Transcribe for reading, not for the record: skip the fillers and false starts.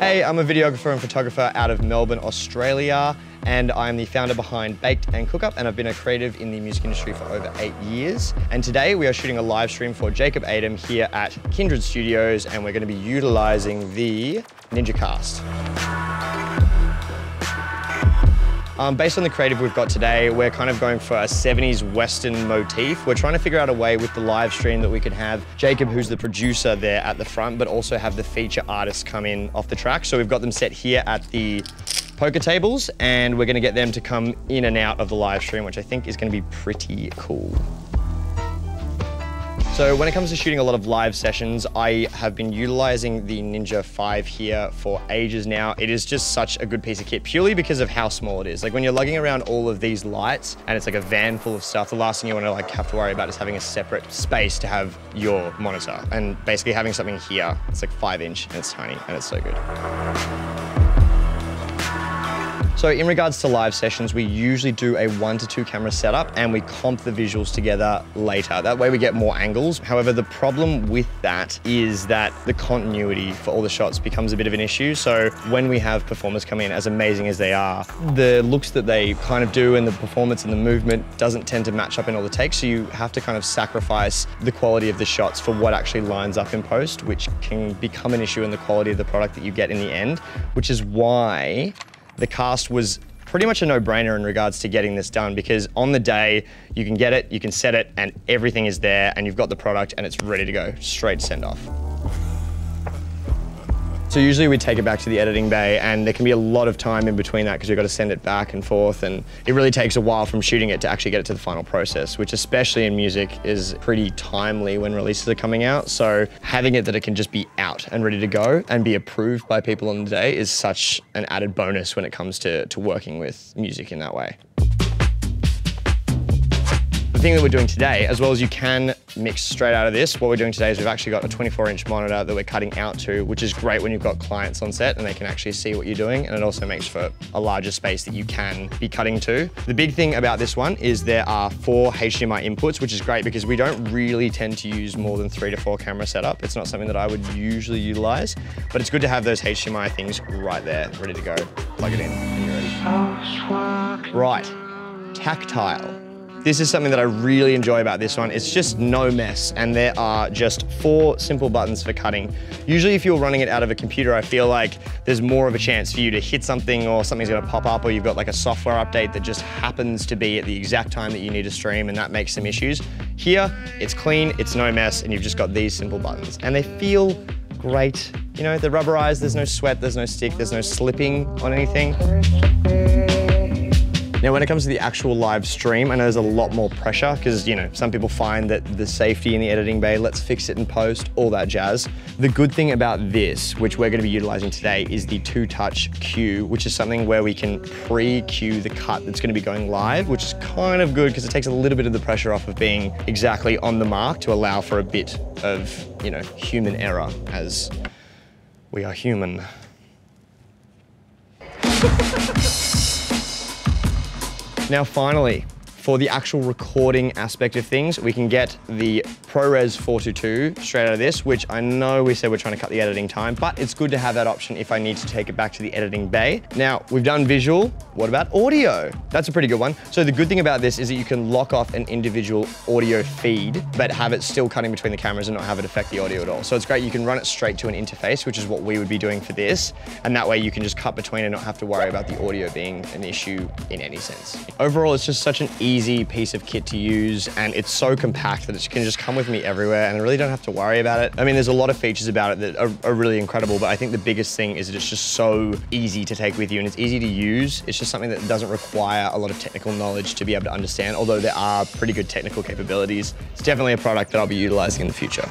Hey, I'm a videographer and photographer out of Melbourne, Australia, and I'm the founder behind Baked and Cookup, and I've been a creative in the music industry for over 8 years. And today we are shooting a live stream for Jacob Adam here at Kindred Studios, and we're going to be utilizing the Ninja Cast. Based on the creative we've got today, we're kind of going for a 70s Western motif. We're trying to figure out a way with the live stream that we could have Jacob, who's the producer, there at the front, but also have the feature artists come in off the track. So we've got them set here at the poker tables, and we're going to get them to come in and out of the live stream, which I think is going to be pretty cool. So when it comes to shooting a lot of live sessions, I have been utilizing the Ninja 5 here for ages now. It is just such a good piece of kit purely because of how small it is. Like when you're lugging around all of these lights and it's like a van full of stuff, the last thing you want to have to worry about is having a separate space to have your monitor. And basically having something here, it's like 5" and it's tiny and it's so good. So in regards to live sessions, we usually do a 1 to 2 camera setup and we comp the visuals together later. That way we get more angles. However, the problem with that is that the continuity for all the shots becomes a bit of an issue. So when we have performers come in, as amazing as they are, the looks that they kind of do and the performance and the movement doesn't tend to match up in all the takes. So you have to kind of sacrifice the quality of the shots for what actually lines up in post, which can become an issue in the quality of the product that you get in the end, which is why the cast was pretty much a no-brainer in regards to getting this done, because on the day you can get it, you can set it, and everything is there, and you've got the product and it's ready to go, straight send off. So usually we take it back to the editing bay, and there can be a lot of time in between that because we've got to send it back and forth, and it really takes a while from shooting it to actually get it to the final process, which especially in music is pretty timely when releases are coming out. So having it that it can just be out and ready to go and be approved by people on the day is such an added bonus when it comes to working with music in that way. The thing that we're doing today, as well as you can mix straight out of this, what we're doing today is we've actually got a 24" monitor that we're cutting out to, which is great when you've got clients on set and they can actually see what you're doing, and it also makes for a larger space that you can be cutting to. The big thing about this one is there are 4 HDMI inputs, which is great because we don't really tend to use more than 3 to 4 camera setup. It's not something that I would usually utilize, but it's good to have those HDMI things right there, ready to go. Plug it in and you're ready. Right, tactile. This is something that I really enjoy about this one. It's just no mess, and there are just 4 simple buttons for cutting. Usually if you're running it out of a computer, I feel like there's more of a chance for you to hit something, or something's gonna pop up, or you've got like a software update that just happens to be at the exact time that you need to stream, and that makes some issues. Here, it's clean, it's no mess, and you've just got these simple buttons. And they feel great. You know, they're rubberized, there's no sweat, there's no stick, there's no slipping on anything. Now, when it comes to the actual live stream, I know there's a lot more pressure because, you know, some people find that the safety in the editing bay, let's fix it in post, all that jazz. The good thing about this, which we're going to be utilizing today, is the 2-touch cue, which is something where we can pre-cue the cut that's going to be going live, which is kind of good because it takes a little bit of the pressure off of being exactly on the mark to allow for a bit of, you know, human error, as we are human. Now finally, for the actual recording aspect of things, we can get the ProRes 422 straight out of this, which I know we said we're trying to cut the editing time, but it's good to have that option if I need to take it back to the editing bay. Now, we've done visual, what about audio? That's a pretty good one. So the good thing about this is that you can lock off an individual audio feed, but have it still cutting between the cameras and not have it affect the audio at all. So it's great, you can run it straight to an interface, which is what we would be doing for this, and that way you can just cut between and not have to worry about the audio being an issue in any sense. Overall, it's just such an easy piece of kit to use, and it's so compact that it can just come with me everywhere, and I really don't have to worry about it. I mean, there's a lot of features about it that are really incredible, but I think the biggest thing is that it's just so easy to take with you, and it's easy to use. It's just something that doesn't require a lot of technical knowledge to be able to understand, although there are pretty good technical capabilities. It's definitely a product that I'll be utilizing in the future.